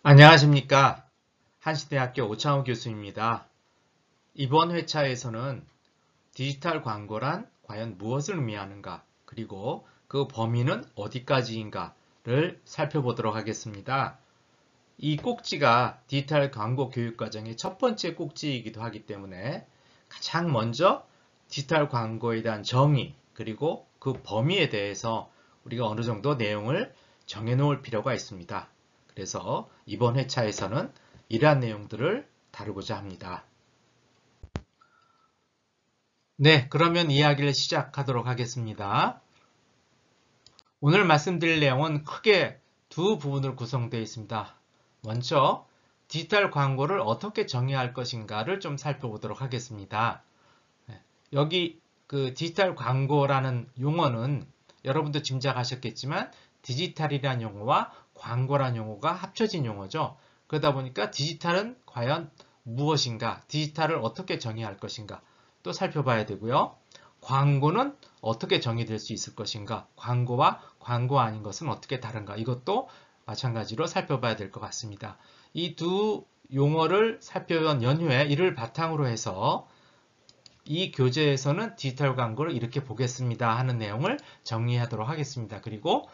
안녕하십니까. 한시대학교 오창호 교수입니다. 이번 회차에서는 디지털 광고란 과연 무엇을 의미하는가, 그리고 그 범위는 어디까지인가를 살펴보도록 하겠습니다. 이 꼭지가 디지털 광고 교육과정의 첫 번째 꼭지이기도 하기 때문에 가장 먼저 디지털 광고에 대한 정의, 그리고 그 범위에 대해서 우리가 어느 정도 내용을 정해놓을 필요가 있습니다. 그래서 이번 회차에서는 이러한 내용들을 다루고자 합니다. 네, 그러면 이야기를 시작하도록 하겠습니다. 오늘 말씀드릴 내용은 크게 두 부분으로 구성되어 있습니다. 먼저 디지털 광고를 어떻게 정의할 것인가를 좀 살펴보도록 하겠습니다. 여기 그 디지털 광고라는 용어는 여러분도 짐작하셨겠지만 디지털이라는 용어와 광고라는 용어가 합쳐진 용어죠. 그러다 보니까 디지털은 과연 무엇인가, 디지털을 어떻게 정의할 것인가 또 살펴봐야 되고요. 광고는 어떻게 정의될 수 있을 것인가, 광고와 광고 아닌 것은 어떻게 다른가, 이것도 마찬가지로 살펴봐야 될 것 같습니다. 이 두 용어를 살펴본 연후에 이를 바탕으로 해서 이 교재에서는 디지털 광고를 이렇게 보겠습니다 하는 내용을 정리하도록 하겠습니다. 그리고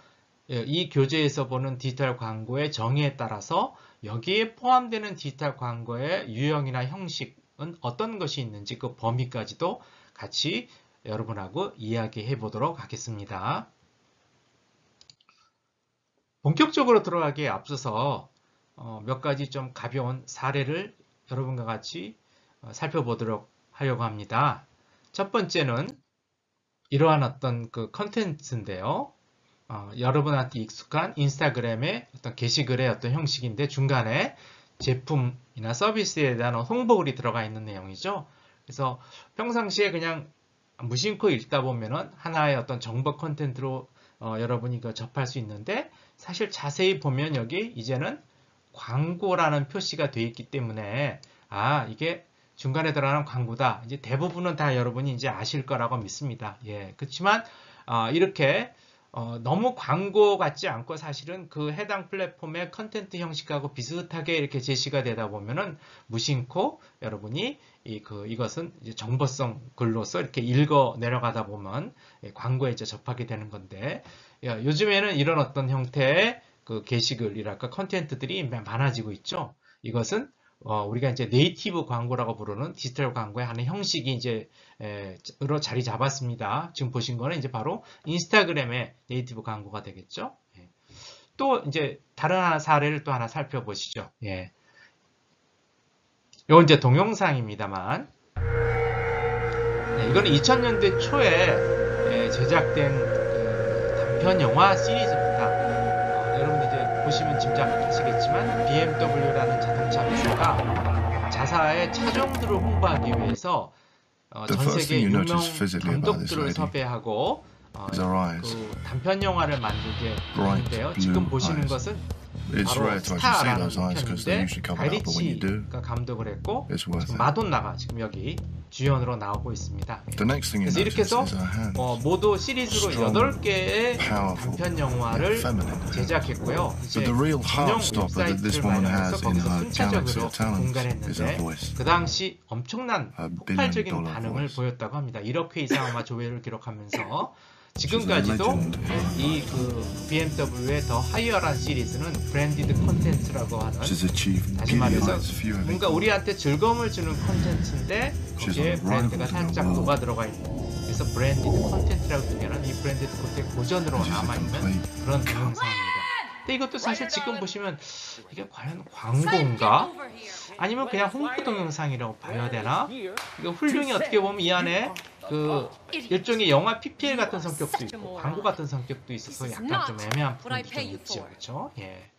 이 교재에서 보는 디지털 광고의 정의에 따라서 여기에 포함되는 디지털 광고의 유형이나 형식은 어떤 것이 있는지 그 범위까지도 같이 여러분하고 이야기해 보도록 하겠습니다. 본격적으로 들어가기에 앞서서 몇 가지 좀 가벼운 사례를 여러분과 같이 살펴보도록 하려고 합니다. 첫 번째는 이러한 어떤 그 컨텐츠인데요. 여러분한테 익숙한 인스타그램의 어떤 게시글의 어떤 형식인데 중간에 제품이나 서비스에 대한 홍보글이 들어가 있는 내용이죠. 그래서 평상시에 그냥 무심코 읽다 보면은 하나의 어떤 정보 컨텐츠로 여러분이 이거 접할 수 있는데 사실 자세히 보면 여기 이제는 광고라는 표시가 되어 있기 때문에 이게 중간에 들어가는 광고다. 이제 대부분은 다 여러분이 이제 아실 거라고 믿습니다. 예, 그렇지만 이렇게 너무 광고 같지 않고 사실은 그 해당 플랫폼의 컨텐츠 형식하고 비슷하게 이렇게 제시가 되다 보면은 무심코 여러분이 이것은 이제 정보성 글로서 이렇게 읽어 내려가다 보면 광고에 이제 접하게 되는 건데, 요즘에는 이런 어떤 형태의 그 게시글이랄까 컨텐츠들이 많아지고 있죠. 이것은 우리가 이제 네이티브 광고라고 부르는 디지털 광고의 하는 형식이 이제 으로 자리 잡았습니다. 지금 보신 거는 이제 바로 인스타그램의 네이티브 광고가 되겠죠. 또 이제 다른 하나 사례를 또 하나 살펴보시죠. 예. 이건 이제 동영상입니다만, 이거는 2000년대 초에 제작된 그 단편 영화 시리즈입니다. 여러분 이제 보시면 짐작하시겠지만 BMW라는 자동차 회사가 자사의 차종들을 홍보하기 위해서 전 세계 유명 감독들을 섭외하고 그 단편 영화를 만들게 했는데요. 지금 보시는 것은 바로 스타라는 편인데 가이리치가 감독을 했고 지금 마돈나가 지금 여기 주연으로 나오고 있습니다. 그래서 이렇게 해서 모두 시리즈로 8개의 단편 영화를 제작했고요. 이제 전용 웹사이트를 마련해서 거기서 순차적으로 공개했는데 그 당시 엄청난 폭발적인 반응을 보였다고 합니다. 1억 회 이상 아마 조회를 기록하면서 지금까지도 이 그 BMW의 더 하이어란 시리즈는 브랜디드 콘텐츠라고 하는, 다시 말해서 뭔가 우리한테 즐거움을 주는 콘텐츠인데 거기에 브랜드가 살짝 녹아 들어가 있는, 그래서 브랜디드 콘텐츠라고 표현하는 이 브랜디드 콘텐츠 고전으로 남아있는 그런 동영상입니다. 근데 이것도 사실 지금 보시면 이게 과연 광고인가? 아니면 그냥 홍보 동영상이라고 봐야 되나? 이거 훌륭히 어떻게 보면 이 안에 그 일종의 영화 PPL 같은 성격도 있고 광고 같은 성격도 있어서 약간 좀 애매한 부분도 좀 있죠. 그렇죠? 예.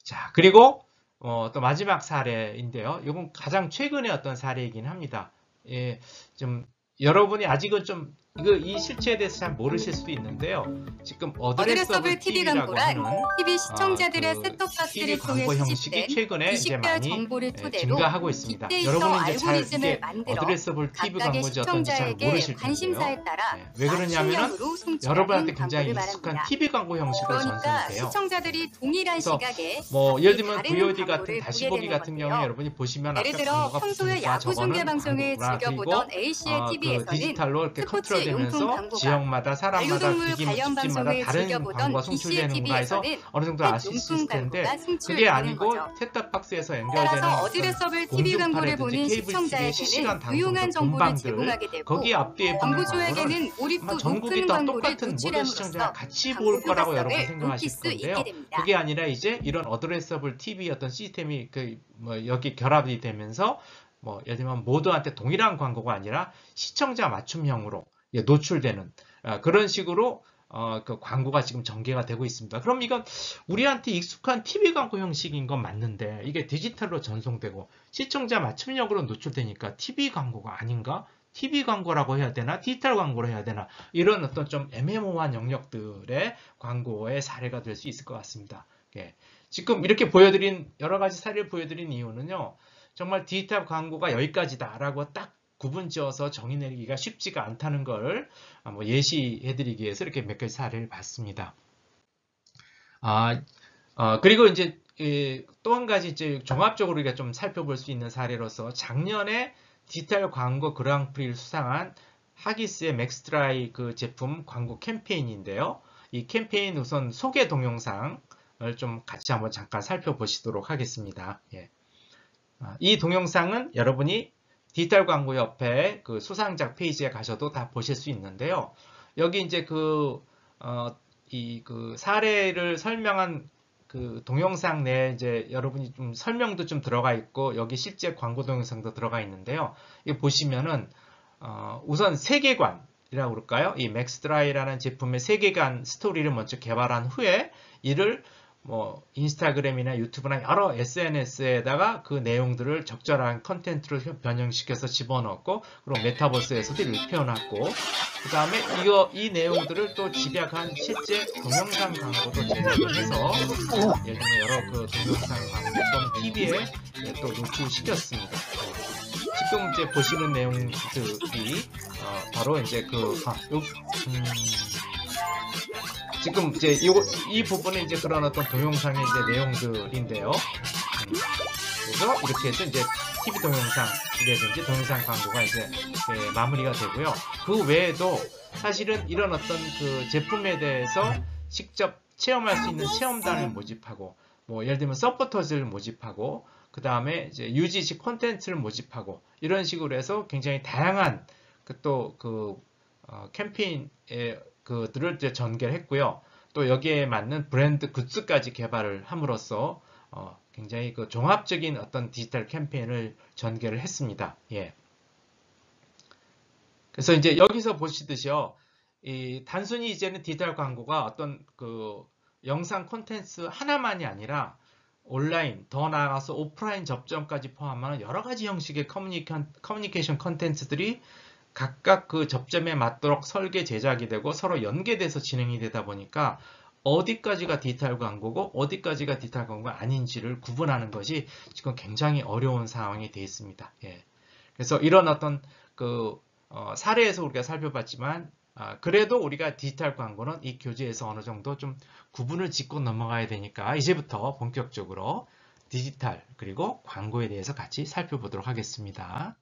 자, 그리고 또 마지막 사례인데요. 이건 가장 최근의 어떤 사례이긴 합니다. 예, 좀 여러분이 아직은 좀 이 실체에 대해서 잘 모르실 수도 있는데요. 지금 어드레서블 TV TV라고 광고란 하는 TV 시청자들의 그 셋톱박스를 TV 통해 광고 형식이 수집된 최근에 이제 지식별 많이 정보를 토대로 증가하고 있습니다. 빅데이터 여러분은 이제 잘 알고리즘을 이게 만들어 어드레서블 TV 각각의 광고인지 어떤지 잘 시청자에게 모르실 텐데요. 관심사에 따라 왜 그러냐면은 맞춤형으로 송출하는 여러분한테 굉장히 광고를 익숙한 말합니다. TV 광고 형식으로 그러니까 전송이 돼요. 시청자들이 동일한 그래서 시각에 뭐 예를 들면 다른 VOD 같은 광고를 다시 보게 보기 되는 같은 건데요. 경우에 여러분이 보시면 예를 앞에 들어 광고가 평소에 붙으니까 야구 저거는 중계 방송을 광고구나. 즐겨보던 그리고 ACL 그 TV에서는 디지털로 이렇게 스포츠 용품 컨트롤되면서 광고가, 지역마다 사람마다 반려동물 기기 관련 집집마다 방송을 다른 즐겨보던 광고가 BCL 송출되는가 해서 TV에서는 어느 정도 알 수 있을 용품 텐데 광고가 그게 송출되는 아니고 거죠. 셋탑박스에서 연결되는 따라서 어드레서블 TV 광고를 보는 케이블 TV의 실시간 시청자에게는 방송도 유용한 정보를 본방들 제공하게 되고 거기 앞뒤에 보는 광고는 광고주에게는 아마 몰입도 전국이 높은 다 광고를 똑같은 모든 시청자가 도출함으로써 같이 광고 볼 거라고 여러분 효과성을 높일 생각하실 수 건데요. 있게 됩니다. 그게 아니라 이제 이런 어드레서블 TV 어떤 시스템이 여기 결합이 되면서 예를 들면 모두한테 동일한 광고가 아니라 시청자 맞춤형으로 노출되는 그런 식으로 그 광고가 지금 전개가 되고 있습니다. 그럼 이건 우리한테 익숙한 TV 광고 형식인 건 맞는데 이게 디지털로 전송되고 시청자 맞춤형으로 노출되니까 TV 광고가 아닌가? TV 광고라고 해야 되나? 디지털 광고로 해야 되나? 이런 어떤 좀 애매모호한 영역들의 광고의 사례가 될 수 있을 것 같습니다. 예. 지금 이렇게 여러 가지 사례를 보여드린 이유는요. 정말 디지털 광고가 여기까지다라고 딱 구분 지어서 정의 내리기가 쉽지가 않다는 걸 예시해드리기 위해서 이렇게 몇 가지 사례를 봤습니다. 그리고 이제 또 한 가지 이제 종합적으로 우리가 좀 살펴볼 수 있는 사례로서 작년에 디지털 광고 그랑프리를 수상한 하기스의 맥스트라이 그 제품 광고 캠페인인데요. 이 캠페인 우선 소개 동영상을 좀 같이 한번 잠깐 살펴보시도록 하겠습니다. 예. 이 동영상은 여러분이 디지털 광고 옆에 그 수상작 페이지에 가셔도 다 보실 수 있는데요. 여기 이제 그 사례를 설명한 그 동영상 내에 이제 여러분이 좀 설명도 좀 들어가 있고 여기 실제 광고 동영상도 들어가 있는데요. 이 보시면은 우선 세계관이라고 그럴까요? 이 맥스드라이라는 제품의 세계관 스토리를 먼저 개발한 후에 이를 인스타그램이나 유튜브나 여러 SNS에다가 그 내용들을 적절한 컨텐츠로 변형시켜서 집어넣고 그리고 메타버스에서도 이렇게 표현하고 그 다음에 이 내용들을 또 집약한 실제 동영상 광고도 제작을 해서 예를 들면 여러 그 동영상 광고 또는 TV에 또 노출시켰습니다. 지금 이제 보시는 내용들이 바로 이제 지금 이제 이 부분은 이제 그런 어떤 동영상의 이제 내용들인데요. 그래서 이렇게 해서 이제 TV 동영상이라든지 동영상 광고가 이제 마무리가 되고요. 그 외에도 사실은 이런 어떤 그 제품에 대해서 직접 체험할 수 있는 체험단을 모집하고, 예를 들면 서포터즈를 모집하고, 그 다음에 이제 UGC 콘텐츠를 모집하고, 이런 식으로 해서 굉장히 다양한 캠페인에 그들을 이제 전개를 했고요. 또 여기에 맞는 브랜드 굿즈까지 개발을 함으로써 굉장히 그 종합적인 어떤 디지털 캠페인을 전개를 했습니다. 예. 그래서 이제 여기서 보시듯이요, 단순히 이제는 디지털 광고가 어떤 그 영상 콘텐츠 하나만이 아니라 온라인, 더 나아가서 오프라인 접점까지 포함하는 여러 가지 형식의 커뮤니케이션 콘텐츠들이 각각 그 접점에 맞도록 설계 제작이 되고 서로 연계돼서 진행이 되다 보니까 어디까지가 디지털 광고고 어디까지가 디지털 광고가 아닌지를 구분하는 것이 지금 굉장히 어려운 상황이 되어 있습니다. 예. 그래서 이런 어떤 사례에서 우리가 살펴봤지만 그래도 우리가 디지털 광고는 이 교재에서 어느 정도 좀 구분을 짓고 넘어가야 되니까 이제부터 본격적으로 디지털 그리고 광고에 대해서 같이 살펴보도록 하겠습니다.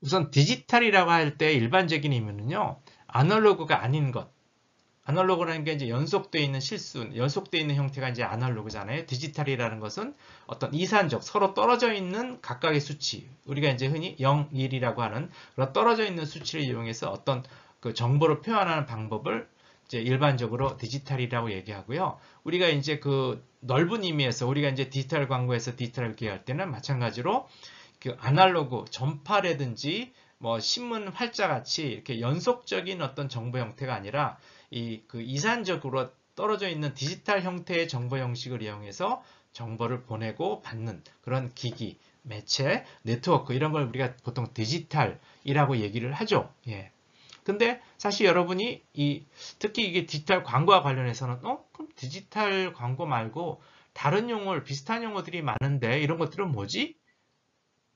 우선 디지털이라고 할 때 일반적인 의미는요, 아날로그가 아닌 것. 아날로그라는 게 이제 연속되어 있는 연속되어 있는 형태가 이제 아날로그잖아요. 디지털이라는 것은 어떤 이산적, 서로 떨어져 있는 각각의 수치. 우리가 이제 흔히 0, 1이라고 하는 그런 떨어져 있는 수치를 이용해서 어떤 그 정보를 표현하는 방법을 이제 일반적으로 디지털이라고 얘기하고요. 우리가 이제 그 넓은 의미에서 우리가 이제 디지털 광고에서 디지털을 얘기할 때는 마찬가지로 그 아날로그 전파라든지 신문 활자 같이 이렇게 연속적인 어떤 정보 형태가 아니라 그 이산적으로 떨어져 있는 디지털 형태의 정보 형식을 이용해서 정보를 보내고 받는 그런 기기, 매체, 네트워크 이런 걸 우리가 보통 디지털이라고 얘기를 하죠. 예. 근데 사실 여러분이 특히 이게 디지털 광고와 관련해서는 그럼 디지털 광고 말고 다른 용어, 비슷한 용어들이 많은데 이런 것들은 뭐지?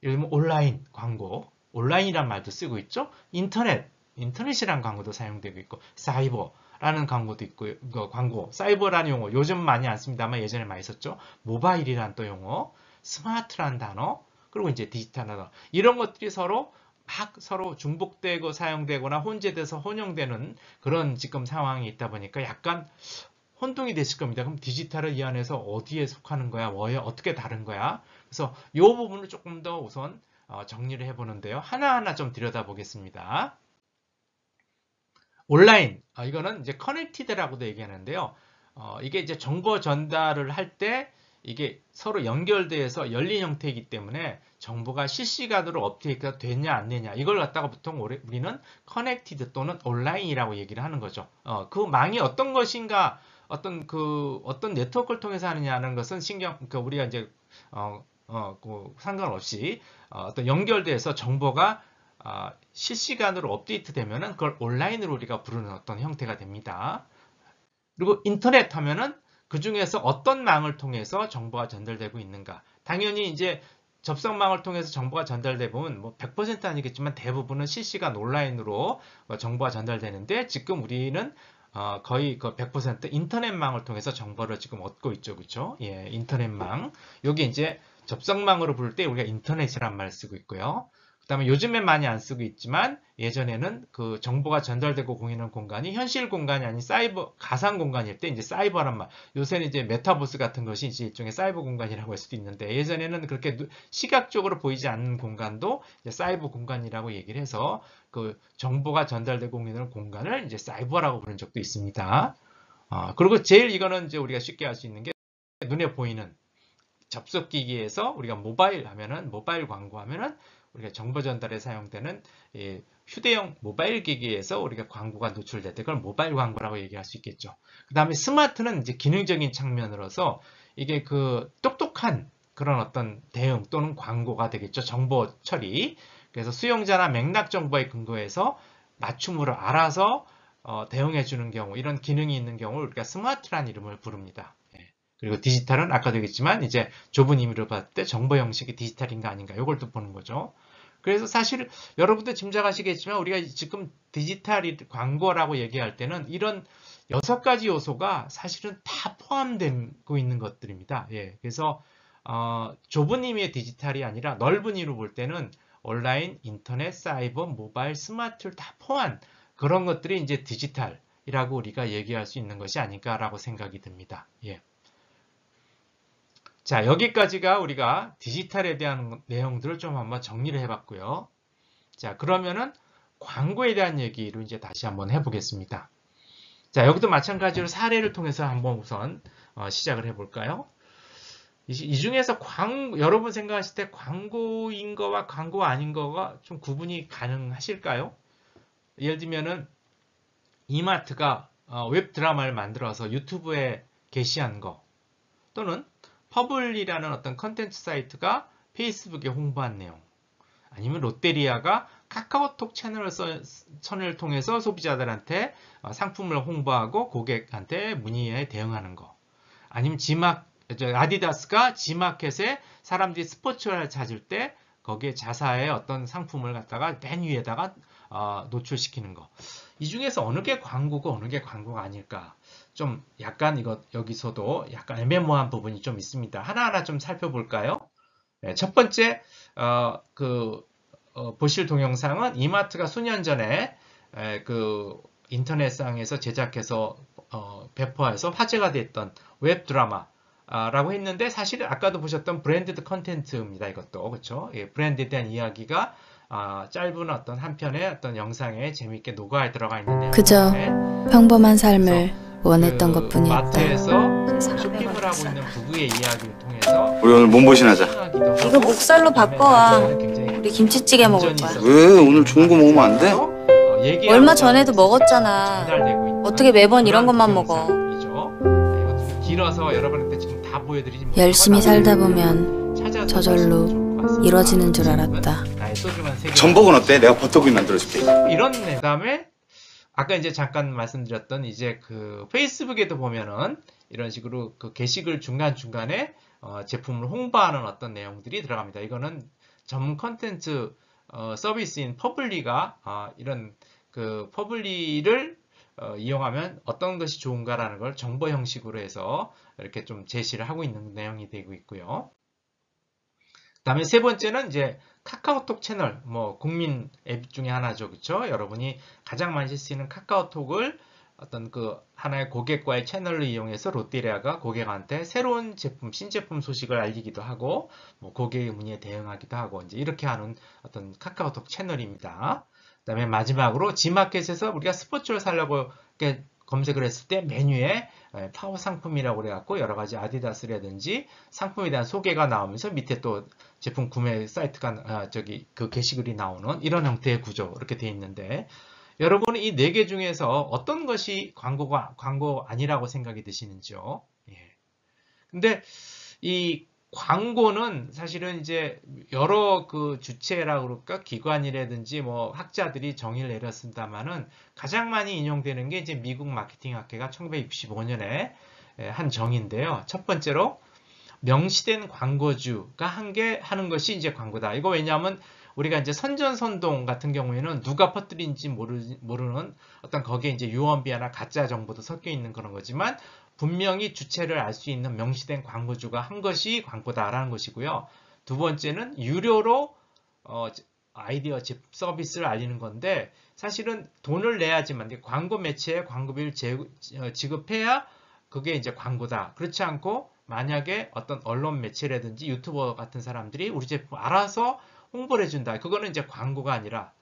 예를 들면 온라인 광고, 온라인이란 말도 쓰고 있죠. 인터넷이란 광고도 사용되고 있고, 사이버라는 광고도 있고, 광고, 사이버라는 용어 요즘 많이 안 씁니다만 예전에 많이 썼죠. 모바일이란 또 용어, 스마트란 단어, 그리고 이제 디지털 단어, 이런 것들이 서로 중복되고 사용되거나 혼재돼서 혼용되는 그런 지금 상황이 있다 보니까 약간 혼동이 되실 겁니다. 그럼 디지털을 이 안에서 어디에 속하는 거야? 뭐에 어떻게 다른 거야? 그래서 이 부분을 조금 더 우선 정리를 해보는데요. 하나하나 좀 들여다보겠습니다. 온라인, 이거는 이제 커넥티드라고도 얘기하는데요. 이게 이제 정보 전달을 할 때 이게 서로 연결돼서 열린 형태이기 때문에 정보가 실시간으로 업데이트가 되냐 안 되냐 이걸 갖다가 보통 우리는 커넥티드 또는 온라인이라고 얘기를 하는 거죠. 그 망이 어떤 것인가, 어떤 네트워크를 통해서 하느냐는 것은 우리가 이제 상관없이 어떤 연결돼서 정보가 실시간으로 업데이트 되면은 그걸 온라인으로 우리가 부르는 어떤 형태가 됩니다. 그리고 인터넷 하면은 그 중에서 어떤 망을 통해서 정보가 전달되고 있는가. 당연히 이제 접속망을 통해서 정보가 전달되면 뭐 100% 아니겠지만 대부분은 실시간 온라인으로 정보가 전달되는데 지금 우리는 거의 그 100% 인터넷망을 통해서 정보를 지금 얻고 있죠. 그렇죠? 예, 인터넷망. 여기 이제 접속망으로 부를 때 우리가 인터넷이란 말을 쓰고 있고요. 그 다음에 요즘엔 많이 안 쓰고 있지만 예전에는 그 정보가 전달되고 공유하는 공간이 현실 공간이 아닌 사이버, 가상 공간일 때 이제 사이버란 말. 요새는 이제 메타버스 같은 것이 이제 일종의 사이버 공간이라고 할 수도 있는데 예전에는 그렇게 시각적으로 보이지 않는 공간도 이제 사이버 공간이라고 얘기를 해서 그 정보가 전달되고 공유하는 공간을 이제 사이버라고 부른 적도 있습니다. 그리고 제일 이거는 이제 우리가 쉽게 할 수 있는 게 눈에 보이는 접속기기에서 우리가 모바일 광고 하면은 우리가 정보 전달에 사용되는 휴대용 모바일 기기에서 우리가 광고가 노출될 때 그걸 모바일 광고라고 얘기할 수 있겠죠. 그 다음에 스마트는 이제 기능적인 측면으로서 이게 그 똑똑한 그런 어떤 대응 또는 광고가 되겠죠. 정보 처리. 그래서 수용자나 맥락 정보에 근거해서 맞춤으로 알아서 대응해 주는 경우, 이런 기능이 있는 경우를 우리가 스마트라는 이름을 부릅니다. 그리고 디지털은 아까도 얘기했지만 이제 좁은 의미로 봤을 때 정보 형식이 디지털인가 아닌가 이걸 또 보는 거죠. 그래서 사실 여러분도 짐작하시겠지만 우리가 지금 디지털 광고라고 얘기할 때는 이런 6가지 요소가 사실은 다 포함되고 있는 것들입니다. 예, 그래서 좁은 의미의 디지털이 아니라 넓은 의미로 볼 때는 온라인, 인터넷, 사이버, 모바일, 스마트를 다 포함한 그런 것들이 이제 디지털이라고 우리가 얘기할 수 있는 것이 아닐까라고 생각이 듭니다. 예. 자, 여기까지가 우리가 디지털에 대한 내용들을 좀 한번 정리를 해봤고요. 자, 그러면은 광고에 대한 얘기로 이제 다시 한번 해보겠습니다. 자, 여기도 마찬가지로 사례를 통해서 한번 우선 시작을 해볼까요? 이 중에서 여러분 생각하실 때 광고인 거와 광고 아닌 거가 좀 구분이 가능하실까요? 예를 들면은 이마트가 웹 드라마를 만들어서 유튜브에 게시한 거, 또는 퍼블리라는 어떤 컨텐츠 사이트가 페이스북에 홍보한 내용, 아니면 롯데리아가 카카오톡 채널을 통해서 소비자들한테 상품을 홍보하고 고객한테 문의에 대응하는 거, 아니면 아디다스가 지마켓에 사람들이 스포츠를 찾을 때 거기에 자사의 어떤 상품을 갖다가 맨 위에다가 노출시키는 거. 이 중에서 어느 게 광고고 어느 게 광고가 아닐까? 좀 약간 여기서도 약간 애매모호한 부분이 좀 있습니다. 하나하나 좀 살펴볼까요? 네, 첫 번째 보실 동영상은 이마트가 수년 전에 그 인터넷상에서 제작해서 배포해서 화제가 됐던 웹 드라마라고 했는데 사실 아까도 보셨던 브랜디드 컨텐츠입니다. 이것도 그렇죠? 예, 브랜드에 대한 이야기가 짧은 어떤 한 편의 어떤 영상에 재미있게 녹아 들어가 있는데 그저 평범한 삶을 원했던 것뿐이었다. 마트에서 쇼핑을 하고 있는 부부의 이야기를 통해서 우리 오늘 몸보신 하자. 이거 목살로 바꿔와. 우리 김치찌개 먹을 거야. 왜? 오늘 좋은 거 먹으면 안 돼? 얼마 전에도 먹었잖아. 어떻게 매번 이런 것만 먹어. 길어서 여러분한테 지금 다 보여드리지 못하고 열심히 살다 보면 저절로 이뤄지는 줄 알았다. 전복은 어때? 내가 버터구이 만들어줄게. 이런 그다음에 아까 이제 잠깐 말씀드렸던 이제 그 페이스북에도 보면은 이런 식으로 그 게시글 중간중간에 제품을 홍보하는 어떤 내용들이 들어갑니다. 이거는 전문 컨텐츠 서비스인 퍼블리가 이런 그 퍼블리를 이용하면 어떤 것이 좋은가라는 걸 정보 형식으로 해서 이렇게 좀 제시를 하고 있는 내용이 되고 있고요. 그다음에 세 번째는 이제 카카오톡 채널, 뭐 국민 앱 중에 하나죠, 그렇죠? 여러분이 가장 많이 쓰이는 카카오톡을 어떤 그 하나의 고객과의 채널을 이용해서 롯데리아가 고객한테 새로운 제품, 신제품 소식을 알리기도 하고, 뭐 고객의 문의에 대응하기도 하고, 이제 이렇게 하는 어떤 카카오톡 채널입니다. 그다음에 마지막으로 G마켓에서 우리가 스포츠를 사려고 이렇게 검색을 했을 때 메뉴에 파워 상품이라고 그래갖고 여러 가지 아디다스라든지 상품에 대한 소개가 나오면서 밑에 또 제품 구매 사이트가 그 게시글이 나오는 이런 형태의 구조 이렇게 되어 있는데 여러분은 이 네 개 중에서 어떤 것이 광고 아니라고 생각이 드시는지요? 예. 근데 이 광고는 사실은 이제 여러 그 주체라고 그럴까 기관이라든지 뭐 학자들이 정의를 내렸습니다만은 가장 많이 인용되는 게 이제 미국 마케팅 학회가 1965년에 한 정의인데요. 첫 번째로 명시된 광고주가 하는 것이 이제 광고다. 이거 왜냐하면 우리가 이제 선전선동 같은 경우에는 누가 퍼뜨린지 모르는 어떤 거기에 이제 유언비어나 가짜 정보도 섞여 있는 그런 거지만 분명히 주체를 알 수 있는 명시된 광고주가 한 것이 광고다라는 것이고요. 두 번째는 유료로 아이디어 서비스를 알리는 건데 사실은 돈을 내야지만 광고 매체에 광고비를 지급해야 그게 이제 광고다. 그렇지 않고 만약에 어떤 언론 매체라든지 유튜버 같은 사람들이 우리 제품 알아서 홍보를 해준다. 그거는 이제 광고가 아니라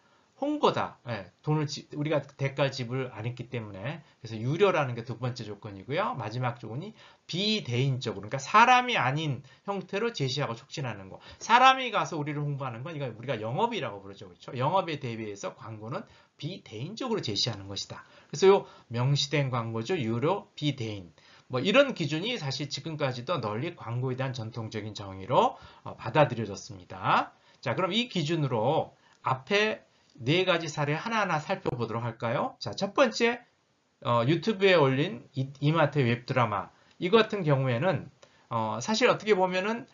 홍보다. 예, 돈을 우리가 대가 지불 안 했기 때문에 그래서 유료라는 게 두 번째 조건이고요. 마지막 조건이 비대인적으로 그러니까 사람이 아닌 형태로 제시하고 촉진하는 거. 사람이 가서 우리를 홍보하는 건 이거 우리가 영업이라고 부르죠. 그렇죠? 영업에 대비해서 광고는 비대인적으로 제시하는 것이다. 그래서 요 명시된 광고죠. 유료, 비대인. 뭐 이런 기준이 사실 지금까지도 널리 광고에 대한 전통적인 정의로 받아들여졌습니다. 자, 그럼 이 기준으로 앞에 네 가지 사례 하나하나 살펴보도록 할까요? 자, 첫 번째 유튜브에 올린 이마트의 웹드라마 이거 같은 경우에는 사실 어떻게 보면은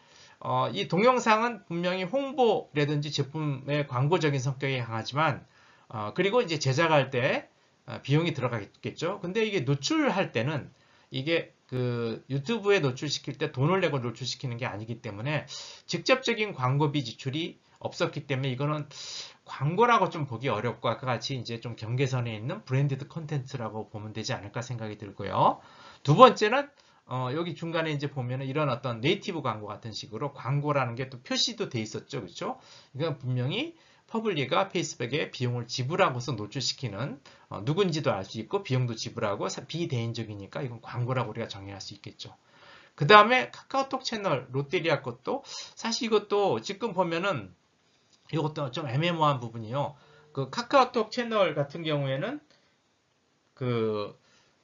이 동영상은 분명히 홍보라든지 제품의 광고적인 성격이 강하지만 그리고 이제 제작할 때 비용이 들어가겠죠. 근데 이게 노출할 때는 이게 그 유튜브에 노출시킬 때 돈을 내고 노출시키는 게 아니기 때문에 직접적인 광고비 지출이 없었기 때문에 이거는 광고라고 좀 보기 어렵고 아까 같이 이제 좀 경계선에 있는 브랜디드 콘텐츠라고 보면 되지 않을까 생각이 들고요. 두 번째는 여기 중간에 이제 보면은 이런 어떤 네이티브 광고 같은 식으로 광고라는 게 또 표시도 돼 있었죠. 그렇죠? 이건 분명히 퍼블리가 페이스북에 비용을 지불하고서 노출시키는 누군지도 알 수 있고 비용도 지불하고 비대인적이니까 이건 광고라고 우리가 정의할 수 있겠죠. 그 다음에 카카오톡 채널 롯데리아 것도 사실 이것도 지금 보면은 이것도 좀 애매모호한 부분이요. 그 카카오톡 채널 같은 경우에는 그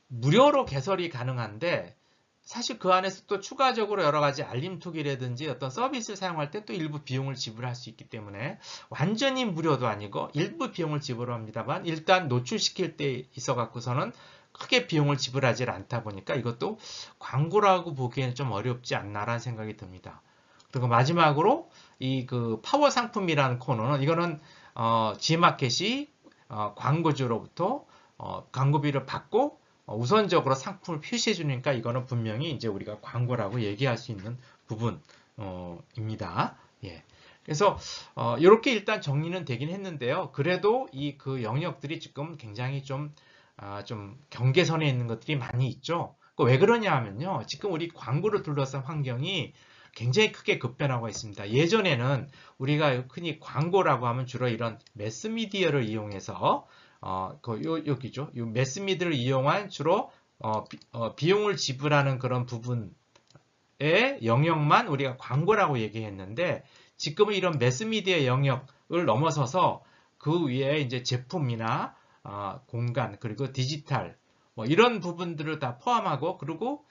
무료로 개설이 가능한데 사실 그 안에서 또 추가적으로 여러 가지 알림톡이라든지 어떤 서비스를 사용할 때 또 일부 비용을 지불할 수 있기 때문에 완전히 무료도 아니고 일부 비용을 지불합니다만 일단 노출시킬 때 있어 갖고서는 크게 비용을 지불하지 않다 보니까 이것도 광고라고 보기에는 좀 어렵지 않나라는 생각이 듭니다. 그리고 마지막으로 이 그 파워 상품이라는 코너는 이거는 G마켓이 광고주로부터 광고비를 받고 우선적으로 상품을 표시해 주니까 이거는 분명히 이제 우리가 광고라고 얘기할 수 있는 부분입니다. 예. 그래서 이렇게 일단 정리는 되긴 했는데요. 그래도 이 그 영역들이 지금 굉장히 좀 경계선에 있는 것들이 많이 있죠. 왜 그러냐 하면요. 지금 우리 광고를 둘러싼 환경이 굉장히 크게 급변하고 있습니다. 예전에는 우리가 흔히 광고라고 하면 주로 이런 매스미디어를 이용해서 여기죠. 이 매스미디어를 이용한 주로 비용을 지불하는 그런 부분의 영역만 우리가 광고라고 얘기했는데 지금은 이런 매스미디어 영역을 넘어서서 그 위에 이제 제품이나 공간 그리고 디지털 뭐 이런 부분들을 다 포함하고 그리고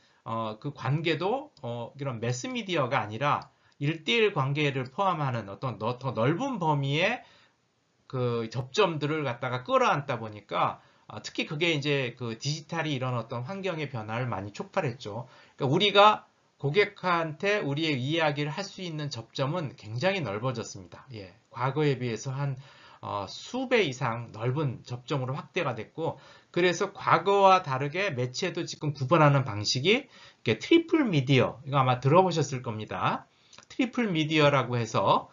그 관계도 이런 매스미디어가 아니라 1대1 관계를 포함하는 어떤 더 넓은 범위의 그 접점들을 갖다가 끌어안다 보니까 특히 그게 이제 그 디지털이 이런 어떤 환경의 변화를 많이 촉발했죠. 그러니까 우리가 고객한테 우리의 이야기를 할 수 있는 접점은 굉장히 넓어졌습니다. 예, 과거에 비해서 한 수배 이상 넓은 접점으로 확대가 됐고, 그래서 과거와 다르게 매체도 지금 구분하는 방식이 이렇게 트리플 미디어, 이거 아마 들어보셨을 겁니다. 트리플 미디어라고 해서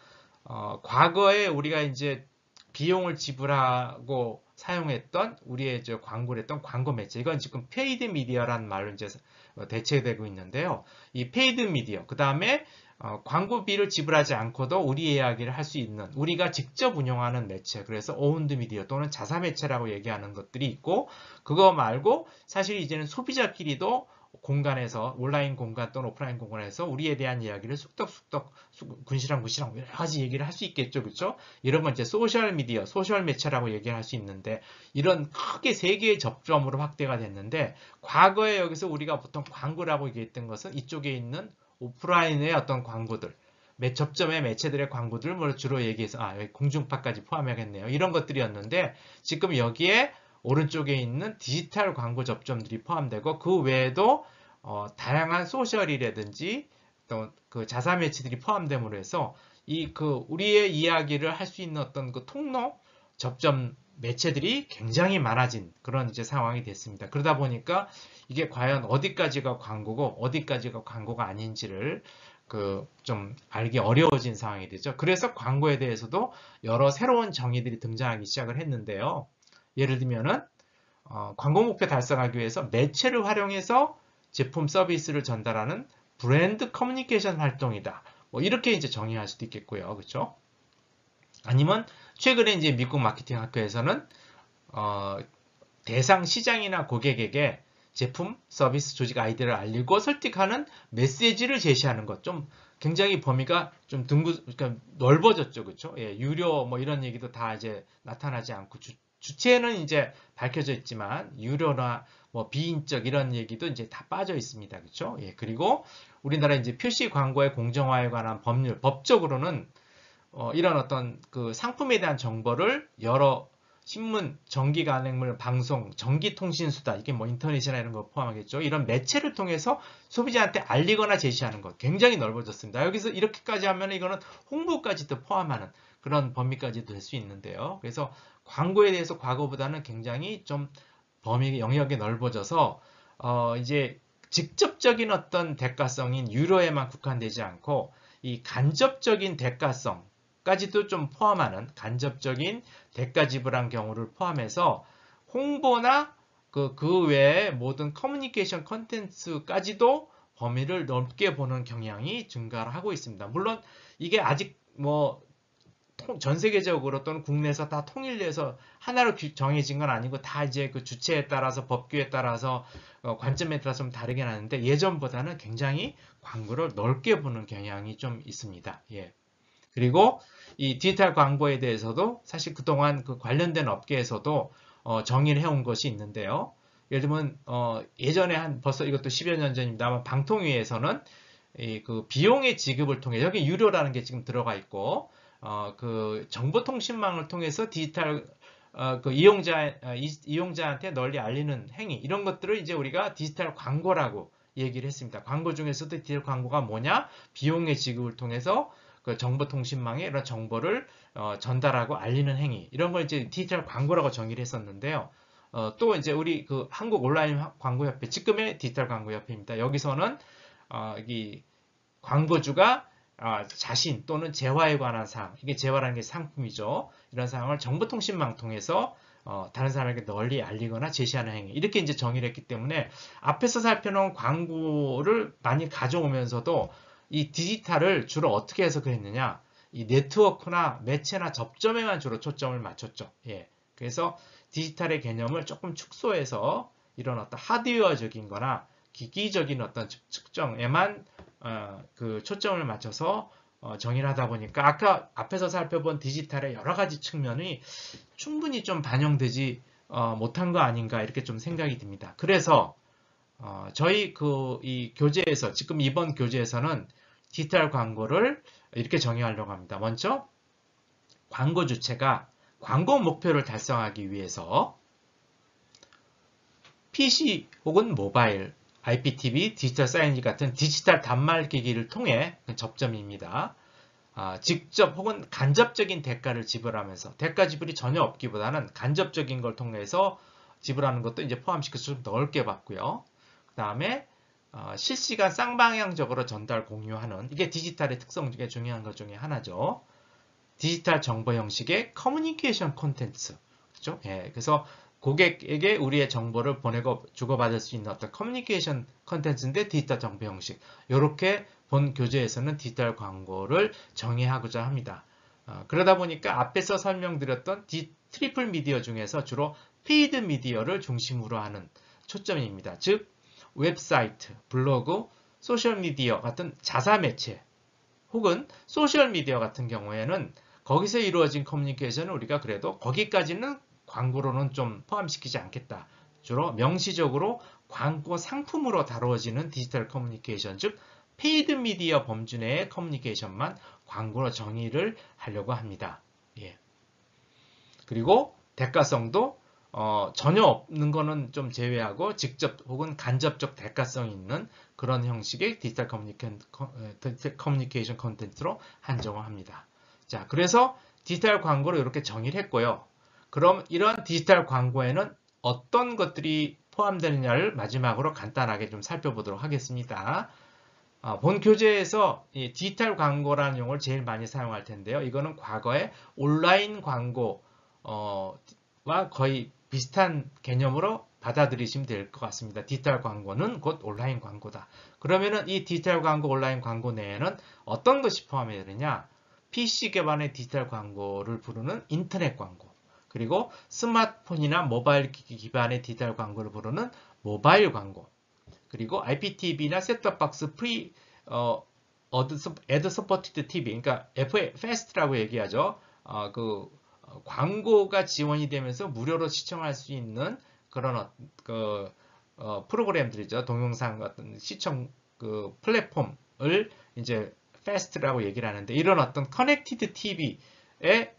과거에 우리가 이제 비용을 지불하고 사용했던 우리의 광고를 했던 광고 매체, 이건 지금 페이드 미디어라는 말로 이제 대체되고 있는데요. 이 페이드 미디어, 그 다음에 광고비를 지불하지 않고도 우리 이야기를 할 수 있는, 우리가 직접 운영하는 매체, 그래서 오운드 미디어 또는 자사 매체라고 얘기하는 것들이 있고, 그거 말고 사실 이제는 소비자끼리도 공간에서, 온라인 공간 또는 오프라인 공간에서 우리에 대한 이야기를 쑥덕쑥덕 군시랑 여러 가지 얘기를 할 수 있겠죠. 그렇죠? 이런 건 이제 소셜 미디어, 소셜 매체라고 얘기를 할 수 있는데, 이런 크게 세 개의 접점으로 확대가 됐는데, 과거에 여기서 우리가 보통 광고라고 얘기했던 것은 이쪽에 있는 오프라인의 어떤 광고들, 접점의 매체들의 광고들을 주로 얘기해서 여기 공중파까지 포함하겠네요. 이런 것들이었는데, 지금 여기에 오른쪽에 있는 디지털 광고 접점들이 포함되고, 그 외에도 다양한 소셜이라든지 또 그 자사 매체들이 포함됨으로 해서 우리의 이야기를 할 수 있는 어떤 그 통로 접점 매체들이 굉장히 많아진 그런 이제 상황이 됐습니다. 그러다 보니까 이게 과연 어디까지가 광고고 어디까지가 광고가 아닌지를 좀 알기 어려워진 상황이 되죠. 그래서 광고에 대해서도 여러 새로운 정의들이 등장하기 시작을 했는데요. 예를 들면은 광고 목표 달성하기 위해서 매체를 활용해서 제품 서비스를 전달하는 브랜드 커뮤니케이션 활동이다. 뭐 이렇게 이제 정의할 수도 있겠고요. 그렇죠? 아니면 최근에 이제 미국 마케팅 학회에서는 대상 시장이나 고객에게 제품, 서비스, 조직 아이디어를 알리고 설득하는 메시지를 제시하는 것, 좀 굉장히 범위가 좀 그러니까 넓어졌죠, 그렇죠? 예, 유료 뭐 이런 얘기도 다 이제 나타나지 않고 주체는 이제 밝혀져 있지만 유료나 뭐 비인적 이런 얘기도 이제 다 빠져 있습니다, 그렇죠? 예, 그리고 우리나라 이제 표시 광고의 공정화에 관한 법률, 법적으로는 이런 어떤 그 상품에 대한 정보를 여러 신문, 전기 간행물, 방송, 전기통신수다, 이게 뭐 인터넷이나 이런 거 포함하겠죠. 이런 매체를 통해서 소비자한테 알리거나 제시하는 것 굉장히 넓어졌습니다. 여기서 이렇게까지 하면 이거는 홍보까지도 포함하는 그런 범위까지도 될 수 있는데요. 그래서 광고에 대해서 과거보다는 굉장히 좀 범위 영역이 넓어져서 이제 직접적인 어떤 대가성인 유료에만 국한되지 않고 이 간접적인 대가성 까지도 좀 포함하는 간접적인 대가 지불한 경우를 포함해서 홍보나 그 외에 모든 커뮤니케이션 컨텐츠까지도 범위를 넓게 보는 경향이 증가를 하고 있습니다. 물론 이게 아직 뭐 전 세계적으로 또는 국내에서 다 통일돼서 하나로 정해진 건 아니고 다 이제 그 주체에 따라서 법규에 따라서 관점에 따라서 좀 다르긴 하는데 예전보다는 굉장히 광고를 넓게 보는 경향이 좀 있습니다. 예. 그리고 이 디지털 광고에 대해서도 사실 그동안 그 관련된 업계에서도 정의를 해온 것이 있는데요. 예를 들면 예전에 벌써 이것도 10여 년 전입니다만 방통위에서는 그 비용의 지급을 통해 여기 유료라는 게 지금 들어가 있고 그 정보통신망을 통해서 디지털 그 이용자한테 널리 알리는 행위 이런 것들을 이제 우리가 디지털 광고라고 얘기를 했습니다. 광고 중에서도 디지털 광고가 뭐냐? 비용의 지급을 통해서 그 정보통신망에 이런 정보를 전달하고 알리는 행위 이런 걸 이제 디지털 광고라고 정의를 했었는데요. 또 이제 우리 그 한국 온라인 광고협회 지금의 디지털 광고협회입니다. 여기서는 이 광고주가 자신 또는 재화에 관한 사항, 이게 재화라는 게 상품이죠. 이런 사항을 정보통신망 통해서 다른 사람에게 널리 알리거나 제시하는 행위 이렇게 이제 정의를 했기 때문에 앞에서 살펴놓은 광고를 많이 가져오면서도 이 디지털을 주로 어떻게 해석을 했느냐? 이 네트워크나 매체나 접점에만 주로 초점을 맞췄죠. 예. 그래서 디지털의 개념을 조금 축소해서 이런 어떤 하드웨어적인 거나 기기적인 어떤 측정에만 그 초점을 맞춰서 정의를 하다 보니까 아까 앞에서 살펴본 디지털의 여러 가지 측면이 충분히 좀 반영되지 못한 거 아닌가 이렇게 좀 생각이 듭니다. 그래서 저희 이 교재에서 지금 이번 교재에서는 디지털 광고를 이렇게 정의하려고 합니다. 먼저 광고 주체가 광고 목표를 달성하기 위해서 PC 혹은 모바일, IPTV, 디지털 사이니지 같은 디지털 단말기기를 통해 접점입니다. 직접 혹은 간접적인 대가를 지불하면서 대가 지불이 전혀 없기보다는 간접적인 걸 통해서 지불하는 것도 이제 포함시켜서 좀 넓게 봤고요. 그 다음에 실시간 쌍방향적으로 전달 공유하는 이게 디지털의 특성 중에 중요한 것 중에 하나죠. 디지털 정보 형식의 커뮤니케이션 콘텐츠. 그렇죠? 예, 그래서 고객에게 우리의 정보를 보내고 주고받을 수 있는 어떤 커뮤니케이션 콘텐츠인데 디지털 정보 형식. 이렇게 본 교재에서는 디지털 광고를 정의하고자 합니다. 그러다 보니까 앞에서 설명드렸던 트리플 미디어 중에서 주로 페이드 미디어를 중심으로 하는 초점입니다. 즉 웹사이트, 블로그, 소셜미디어 같은 자사 매체 혹은 소셜미디어 같은 경우에는 거기서 이루어진 커뮤니케이션은 우리가 그래도 거기까지는 광고로는 좀 포함시키지 않겠다. 주로 명시적으로 광고 상품으로 다루어지는 디지털 커뮤니케이션, 즉 페이드 미디어 범주 내의 커뮤니케이션만 광고로 정의를 하려고 합니다. 예. 그리고 대가성도 전혀 없는 거는 좀 제외하고 직접 혹은 간접적 대가성이 있는 그런 형식의 디지털 커뮤니케이션 콘텐츠로 한정을 합니다. 자, 그래서 디지털 광고를 이렇게 정의를 했고요. 그럼 이런 디지털 광고에는 어떤 것들이 포함되느냐를 마지막으로 간단하게 좀 살펴보도록 하겠습니다. 본 교재에서 이 디지털 광고라는 용어를 제일 많이 사용할 텐데요. 이거는 과거에 온라인 광고와 거의 비슷한 개념으로 받아들이시면 될 것 같습니다. 디지털 광고는 곧 온라인 광고다. 그러면은 이 디지털 광고, 온라인 광고 내에는 어떤 것이 포함이 되느냐? PC 기반의 디지털 광고를 부르는 인터넷 광고, 그리고 스마트폰이나 모바일 기기 기반의 디지털 광고를 부르는 모바일 광고, 그리고 IPTV나 셋톱박스 애드 서포티드 TV, 그러니까 FAST라고 얘기하죠. 광고가 지원이 되면서 무료로 시청할 수 있는 그런 프로그램들이죠. 동영상 같은 시청 플랫폼을 이제 FAST라고 얘기를 하는데, 이런 어떤 커넥티드 TV에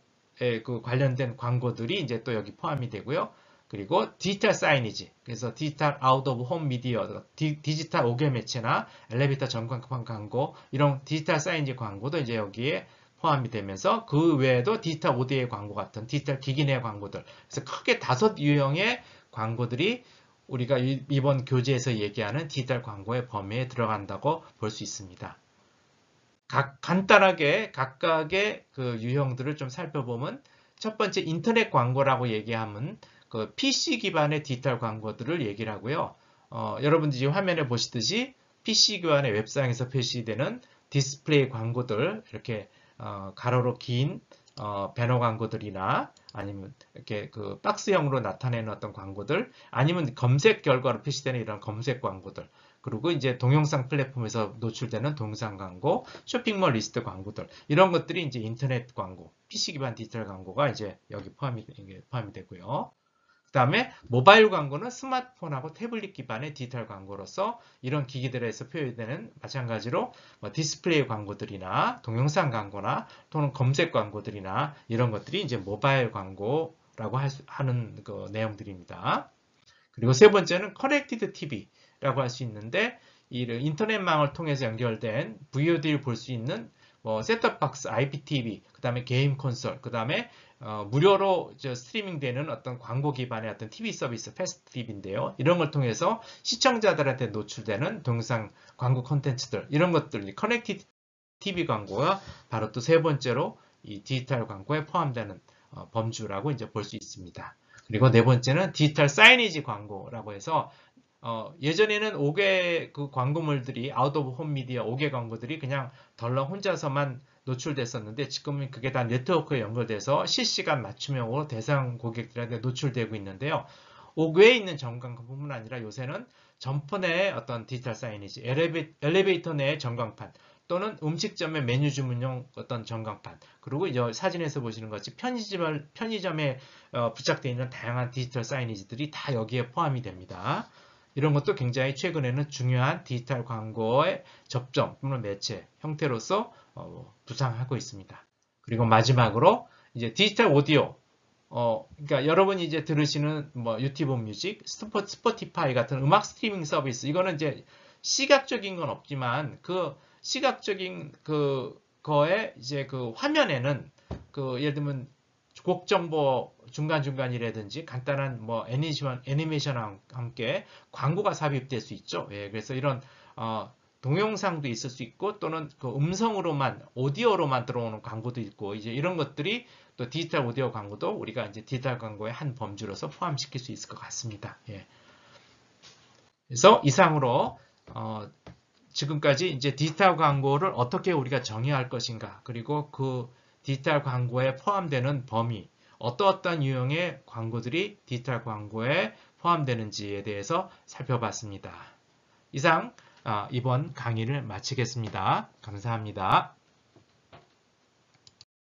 관련된 광고들이 이제 또 여기 포함이 되고요. 그리고 디지털 사이니지, 그래서 디지털 아웃 오브 홈 미디어, 디지털 5개 매체나 엘리베이터 전광판 광고, 이런 디지털 사이니지 광고도 이제 여기에 포함이 되면서 그 외에도 디지털 오디오 광고 같은 디지털 기기 내 광고들, 그래서 크게 5유형의 광고들이 우리가 이번 교재에서 얘기하는 디지털 광고의 범위에 들어간다고 볼 수 있습니다. 간단하게 각각의 그 유형들을 좀 살펴보면, 첫 번째 인터넷 광고라고 얘기하면 그 PC 기반의 디지털 광고들을 얘기를 하고요. 여러분들이 화면에 보시듯이 PC 기반의 웹상에서 표시되는 디스플레이 광고들, 이렇게 가로로 긴 배너 광고들이나 아니면 이렇게 그 박스형으로 나타내는 어떤 광고들, 아니면 검색 결과로 표시되는 이런 검색 광고들, 그리고 이제 동영상 플랫폼에서 노출되는 동영상 광고, 쇼핑몰 리스트 광고들, 이런 것들이 이제 인터넷 광고, PC 기반 디지털 광고가 이제 여기 포함이 되고요. 그 다음에 모바일 광고는 스마트폰하고 태블릿 기반의 디지털 광고로서 이런 기기들에서 표현되는 마찬가지로 디스플레이 광고들이나 동영상 광고나 또는 검색 광고들이나 이런 것들이 이제 모바일 광고라고 하는 그 내용들입니다. 그리고 세 번째는 커넥티드 TV라고 할 수 있는데, 이 인터넷망을 통해서 연결된 VOD를 볼 수 있는 셋톱박스, IPTV, 그 다음에 게임 콘솔, 그 다음에 무료로 스트리밍 되는 어떤 광고 기반의 어떤 TV 서비스, 패스트 TV인데요. 이런 걸 통해서 시청자들한테 노출되는 동영상 광고 콘텐츠들, 이런 것들, 커넥티드 TV 광고가 바로 또 세 번째로 이 디지털 광고에 포함되는 범주라고 이제 볼 수 있습니다. 그리고 네 번째는 디지털 사이니지 광고라고 해서 예전에는 5개 그 광고물들이 아웃 오브 홈 미디어 5개 광고들이 그냥 덜렁 혼자서만 노출됐었는데, 지금은 그게 다 네트워크에 연결돼서 실시간 맞춤형으로 대상 고객들한테 노출되고 있는데요. 5개에 있는 전광판뿐만 아니라 요새는 점포 내의 어떤 디지털 사이니지, 엘리베이터 내의 전광판, 또는 음식점의 메뉴 주문용 어떤 전광판, 그리고 이제 사진에서 보시는 것이 편의점에 부착되어 있는 다양한 디지털 사이니지들이 다 여기에 포함이 됩니다. 이런 것도 굉장히 최근에는 중요한 디지털 광고의 접점 또는 매체 형태로서 부상하고 있습니다. 그리고 마지막으로 이제 디지털 오디오, 그러니까 여러분이 이제 들으시는 뭐 유튜브 뮤직, 스포티파이 같은 음악 스트리밍 서비스, 이거는 이제 시각적인 건 없지만 그 시각적인 거에 이제 그 화면에는 그 예를 들면 곡 정보 중간중간이라든지 간단한 뭐 애니메이션과 함께 광고가 삽입될 수 있죠. 예, 그래서 이런 동영상도 있을 수 있고 또는 그 음성으로만 오디오로만 들어오는 광고도 있고 이제 이런 것들이 또 디지털 오디오 광고도 우리가 이제 디지털 광고의 한 범주로서 포함시킬 수 있을 것 같습니다. 예. 그래서 이상으로 지금까지 이제 디지털 광고를 어떻게 우리가 정의할 것인가, 그리고 그 디지털 광고에 포함되는 범위, 어떤 유형의 광고들이 디지털 광고에 포함되는지에 대해서 살펴봤습니다. 이상 이번 강의를 마치겠습니다. 감사합니다.